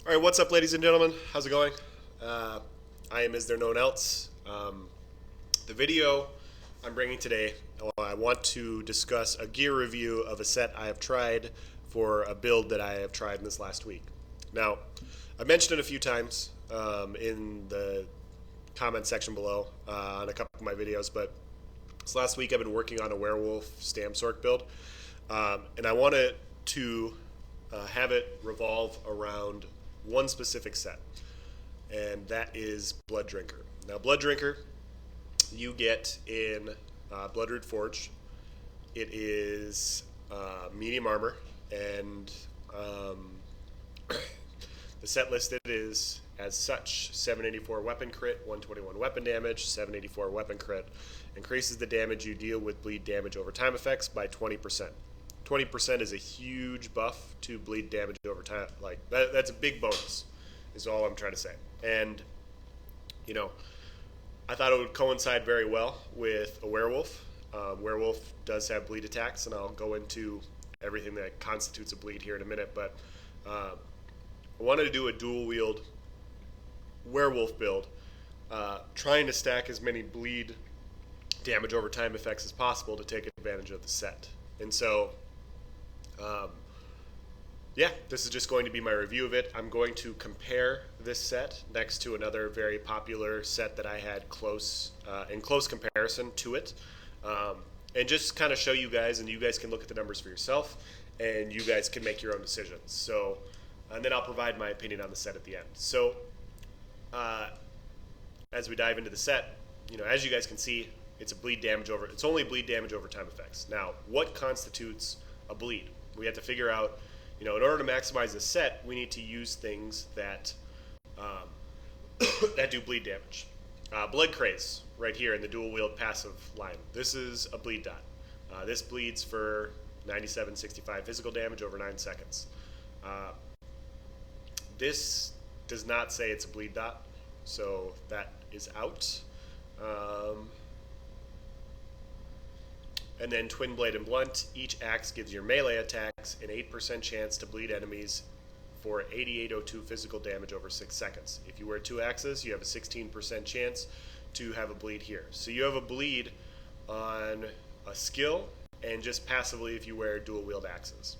All right, what's up, ladies and gentlemen? How's it going? Uh, I am Is There No One Else? The video I'm bringing today, I want to discuss a gear review of a set I have tried for a build that I have tried in this last week. Now, I mentioned it a few times in the comment section below on a couple of my videos, but this last week I've been working on a werewolf stam sork build, and I wanted to have it revolve around one specific set, and that is Blooddrinker. Now, Blooddrinker, you get in Bloodroot Forge. It is medium armor, and the set listed is as such: 784 weapon crit, 121 weapon damage, 784 weapon crit. Increases the damage you deal with bleed damage over time effects by 20%. 20% is a huge buff to bleed damage over time. Like that's a big bonus, is all I'm trying to say. And you know, I thought it would coincide very well with a werewolf. Werewolf does have bleed attacks, and I'll go into everything that constitutes a bleed here in a minute. But I wanted to do a dual wield werewolf build, trying to stack as many bleed damage over time effects as possible to take advantage of the set. And so yeah, this is just going to be my review of it. I'm going to compare this set next to another very popular set that I had in close comparison to it, and just kind of show you guys, and you guys can look at the numbers for yourself, and you guys can make your own decisions. So, and then I'll provide my opinion on the set at the end. So, as we dive into the set, as you guys can see, it's only bleed damage over time effects. Now, what constitutes a bleed? We have to figure out, in order to maximize the set, we need to use things that that do bleed damage. Blood Craze, right here in the dual wield passive line. This is a bleed dot. This bleeds for 9765 physical damage over 9 seconds. This does not say it's a bleed dot, so that is out. And then Twin Blade and Blunt. Each axe gives your melee attacks an 8% chance to bleed enemies for 8802 physical damage over 6 seconds. If you wear 2 axes, you have a 16% chance to have a bleed here. So you have a bleed on a skill, and just passively if you wear dual wield axes.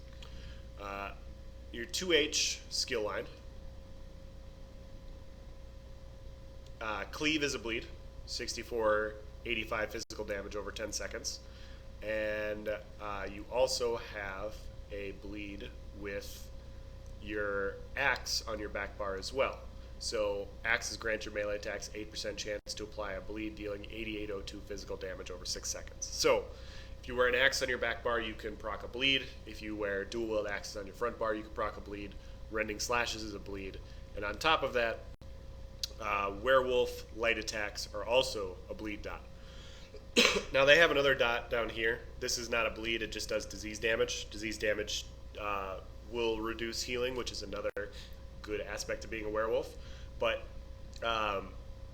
Your 2H skill line. Cleave is a bleed, 6485 physical damage over 10 seconds. And you also have a bleed with your axe on your back bar as well. So axes grant your melee attacks 8% chance to apply a bleed, dealing 8802 physical damage over 6 seconds. So if you wear an axe on your back bar, you can proc a bleed. If you wear dual wield axes on your front bar, you can proc a bleed. Rending slashes is a bleed. And on top of that, werewolf light attacks are also a bleed dot. Now they have another dot down here. This is not a bleed, it just does disease damage. Disease damage will reduce healing, which is another good aspect of being a werewolf. But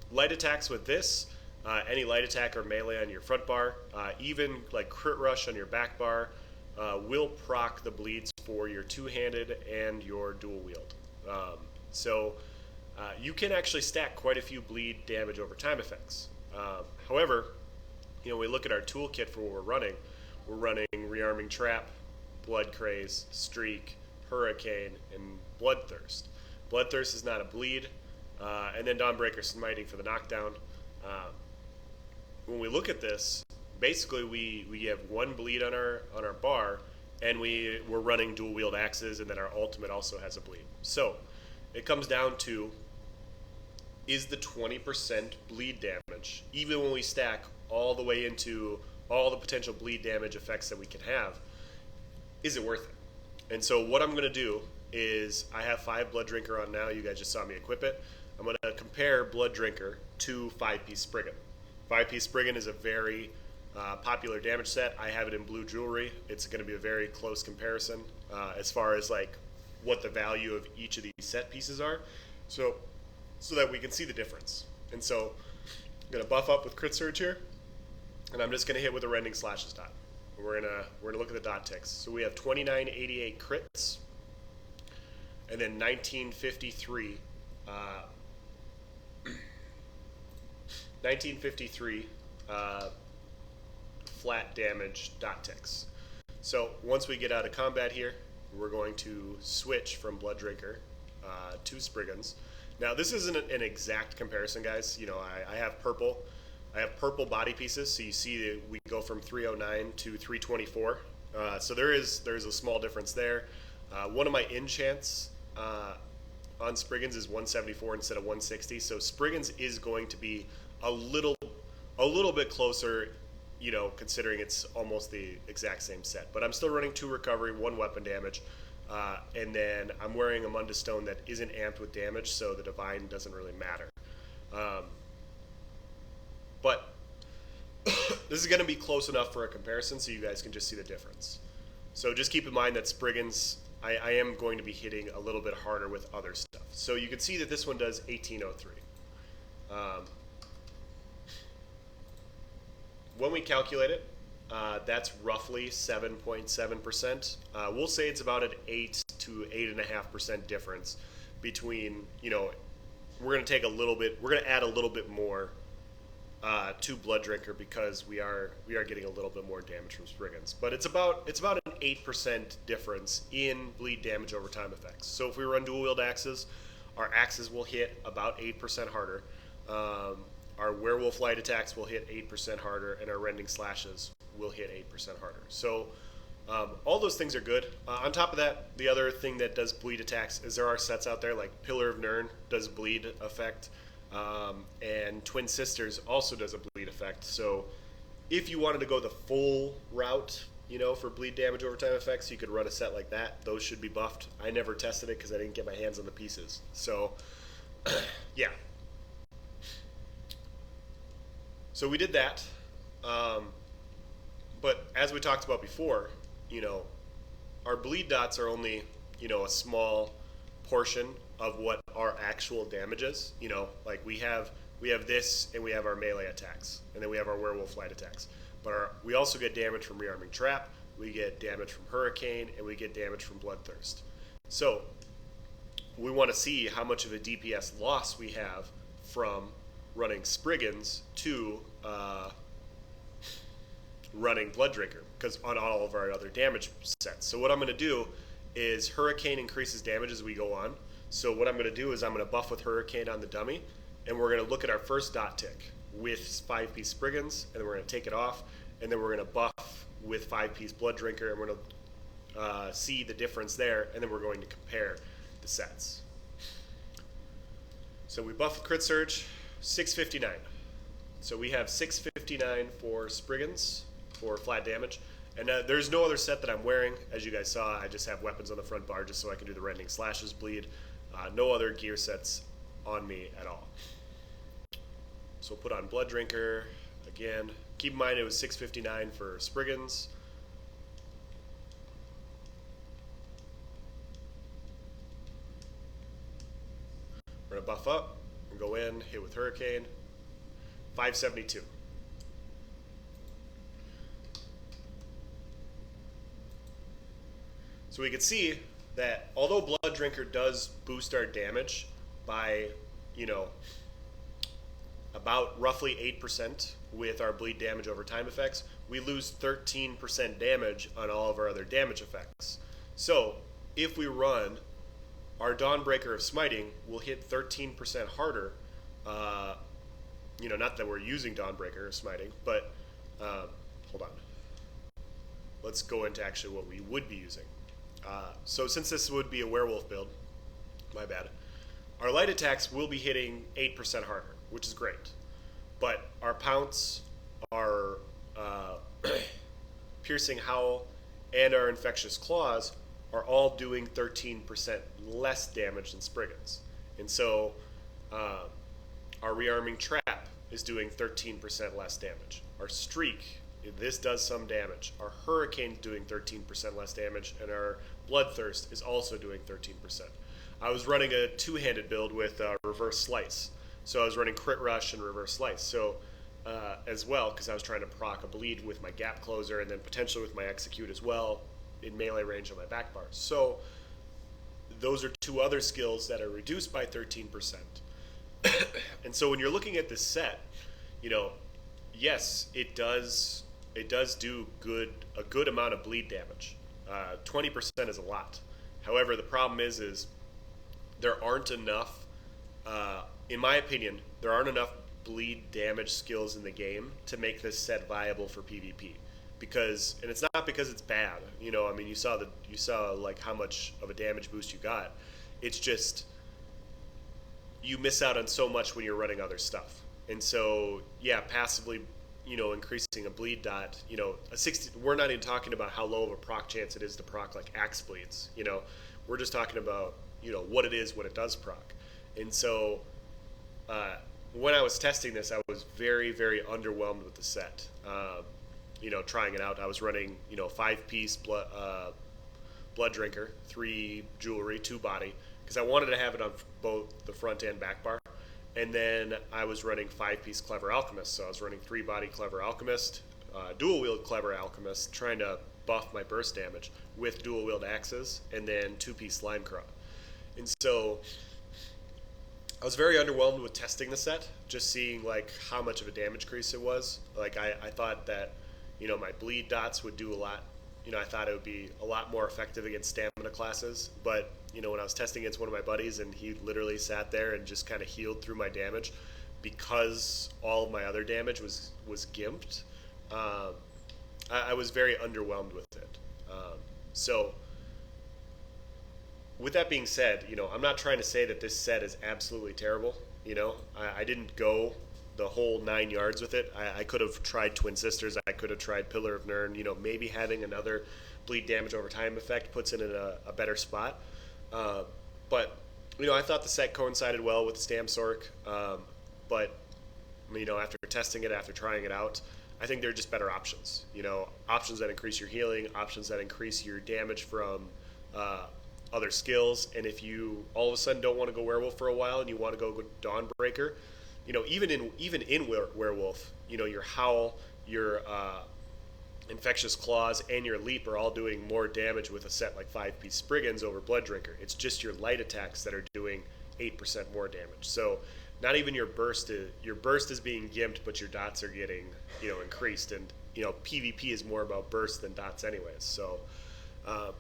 light attacks with this, any light attack or melee on your front bar, even like crit rush on your back bar, will proc the bleeds for your two-handed and your dual wield. So you can actually stack quite a few bleed damage over time effects. However, we look at our toolkit for what we're running Rearming Trap, Blood Craze, Streak, Hurricane, and Bloodthirst. Bloodthirst is not a bleed, and then Dawnbreaker Smiting for the knockdown. When we look at this, basically we have one bleed on our bar, and we're running dual wield axes, and then our ultimate also has a bleed. So it comes down to, is the 20% bleed damage, even when we stack all the way into all the potential bleed damage effects that we can have, is it worth it? And so what I'm going to do is, I have 5 Blooddrinker on now. You guys just saw me equip it. I'm going to compare Blooddrinker to 5-piece Spriggan. 5-piece Spriggan is a very popular damage set. I have it in blue jewelry. It's going to be a very close comparison as far as like what the value of each of these set pieces are, so that we can see the difference. And so I'm going to buff up with Crit Surge here, and I'm just going to hit with a Rending Slashes dot. We're gonna look at the dot ticks. So we have 2988 crits, and then 1953, 1953 flat damage dot ticks. So once we get out of combat here, we're going to switch from Blooddrinker to Spriggans. Now this isn't an exact comparison, guys. You know, I have purple. I have purple body pieces, so you see that we go from 309 to 324. So there's a small difference there. One of my enchants on Spriggans is 174 instead of 160. So Spriggans is going to be a little bit closer, you know, considering it's almost the exact same set. But I'm still running 2 recovery, 1 weapon damage, and then I'm wearing a Mundus Stone that isn't amped with damage, so the Divine doesn't really matter. But this is going to be close enough for a comparison so you guys can just see the difference. So just keep in mind that Spriggans, I am going to be hitting a little bit harder with other stuff. So you can see that this one does 1803. When we calculate it, that's roughly 7.7%. We'll say it's about an 8 to 8.5% difference between, you know, we're going to take a little bit, we're going to add a little bit more to Blooddrinker because we are getting a little bit more damage from Spriggans. But it's about an 8% difference in bleed damage over time effects. So if we run dual wield axes, our axes will hit about 8% harder. Our werewolf light attacks will hit 8% harder, and our rending slashes will hit 8% harder. So all those things are good. On top of that, the other thing that does bleed attacks is there are sets out there like Pillar of Nirn does bleed effect, and Twin Sisters also does a bleed effect. So if you wanted to go the full route, you know, for bleed damage over time effects, you could run a set like that. Those should be buffed. I never tested it because I didn't get my hands on the pieces. So yeah. So we did that, but as we talked about before, you know, our bleed dots are only, you know, a small portion of what our actual damage is. You know, like we have this, and we have our melee attacks, and then we have our werewolf light attacks. But we also get damage from rearming trap, we get damage from hurricane, and we get damage from bloodthirst. So we want to see how much of a DPS loss we have from running Spriggans to running Blooddrinker, because on all of our other damage sets. So what I'm going to do is Hurricane increases damage as we go on. So what I'm going to do is I'm going to buff with Hurricane on the dummy, and we're going to look at our first dot tick with 5-piece Spriggans, and then we're going to take it off, and then we're going to buff with 5-piece Blooddrinker, and we're going to see the difference there, and then we're going to compare the sets. So we buff with Crit Surge, 659. So we have 659 for Spriggans for flat damage. And there's no other set that I'm wearing. As you guys saw, I just have weapons on the front bar just so I can do the rending slashes bleed. No other gear sets on me at all. So we'll put on Blooddrinker again. Keep in mind it was 659 for Spriggans. We're going to buff up and go in, hit with Hurricane. 572. So we can see that although Blooddrinker does boost our damage by, you know, about roughly 8% with our bleed damage over time effects, we lose 13% damage on all of our other damage effects. So if we run our Dawnbreaker of Smiting, we'll hit 13% harder. You know, not that we're using Dawnbreaker of Smiting, but hold on. Let's go into actually what we would be using. So since this would be a werewolf build, my bad, our light attacks will be hitting 8% harder, which is great. But our Pounce, our Piercing Howl, and our Infectious Claws are all doing 13% less damage than Spriggans. And so our Rearming Trap is doing 13% less damage. Our Streak, this does some damage. Our Hurricane's doing 13% less damage, and our Bloodthirst is also doing 13%. I was running a two-handed build with Reverse Slice. So I was running Crit Rush and Reverse Slice. So as well, because I was trying to proc a bleed with my Gap Closer and then potentially with my Execute as well in melee range on my back bar. So those are two other skills that are reduced by 13%. And so when you're looking at this set, you know, yes, it does do a good amount of bleed damage. 20% is a lot. However, the problem is there aren't enough, in my opinion, there aren't enough bleed damage skills in the game to make this set viable for PvP. Because, and it's not because it's bad, you know. I mean, you saw like how much of a damage boost you got. It's just you miss out on so much when you're running other stuff. And so, yeah, passively, you know, increasing a bleed dot, you know, a 60. We're not even talking about how low of a proc chance it is to proc like axe bleeds. You know, we're just talking about, you know, what it is, what it does proc. And so, when I was testing this, I was very, very underwhelmed with the set. You know, trying it out, I was running, you know, 5-piece Blooddrinker, 3 jewelry, 2 body, because I wanted to have it on both the front and back bar. And then I was running 5-piece Clever Alchemist, so I was running 3 body Clever Alchemist, dual wield Clever Alchemist, trying to buff my burst damage with dual wield axes, and then 2-piece Slime Claw. And so I was very underwhelmed with testing the set, just seeing like how much of a damage increase it was. Like I thought that, you know, my bleed dots would do a lot. You know, I thought it would be a lot more effective against stamina classes. But, you know, when I was testing against one of my buddies and he literally sat there and just kind of healed through my damage because all of my other damage was gimped, I was very underwhelmed with it. So with that being said, you know, I'm not trying to say that this set is absolutely terrible. You know, I didn't go the whole 9 yards with it. I could have tried Twin Sisters. I could have tried Pillar of Nirn. You know, maybe having another bleed damage over time effect puts it in a better spot. But, you know, I thought the set coincided well with Stam Sork. But, you know, after testing it, after trying it out, I think there are just better options. You know, options that increase your healing, options that increase your damage from other skills. And if you all of a sudden don't want to go Werewolf for a while and you want to go Dawnbreaker, you know, even in Werewolf, you know, your Howl, your Infectious Claws, and your Leap are all doing more damage with a set like 5-piece Spriggans over Blooddrinker. It's just your light attacks that are doing 8% more damage. So not even your burst is being gimped, but your dots are getting, you know, increased. And, you know, PvP is more about burst than dots anyways. So I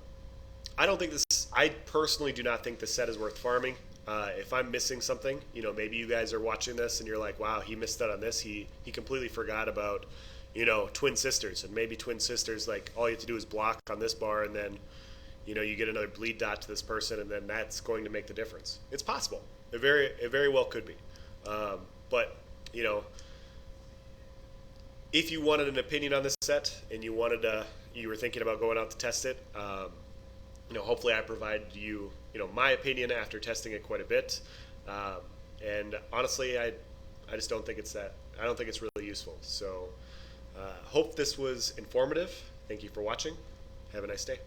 personally do not think the set is worth farming. If I'm missing something, you know, maybe you guys are watching this and you're like, wow, he missed out on this. He completely forgot about, you know, Twin Sisters. And maybe Twin Sisters, like, all you have to do is block on this bar and then, you know, you get another bleed dot to this person and then that's going to make the difference. It's possible. It very well could be. But, you know, if you wanted an opinion on this set and you were thinking about going out to test it, you know, hopefully I provided you, you know, my opinion after testing it quite a bit. And honestly, I just don't think it's really useful. So hope this was informative. Thank you for watching. Have a nice day.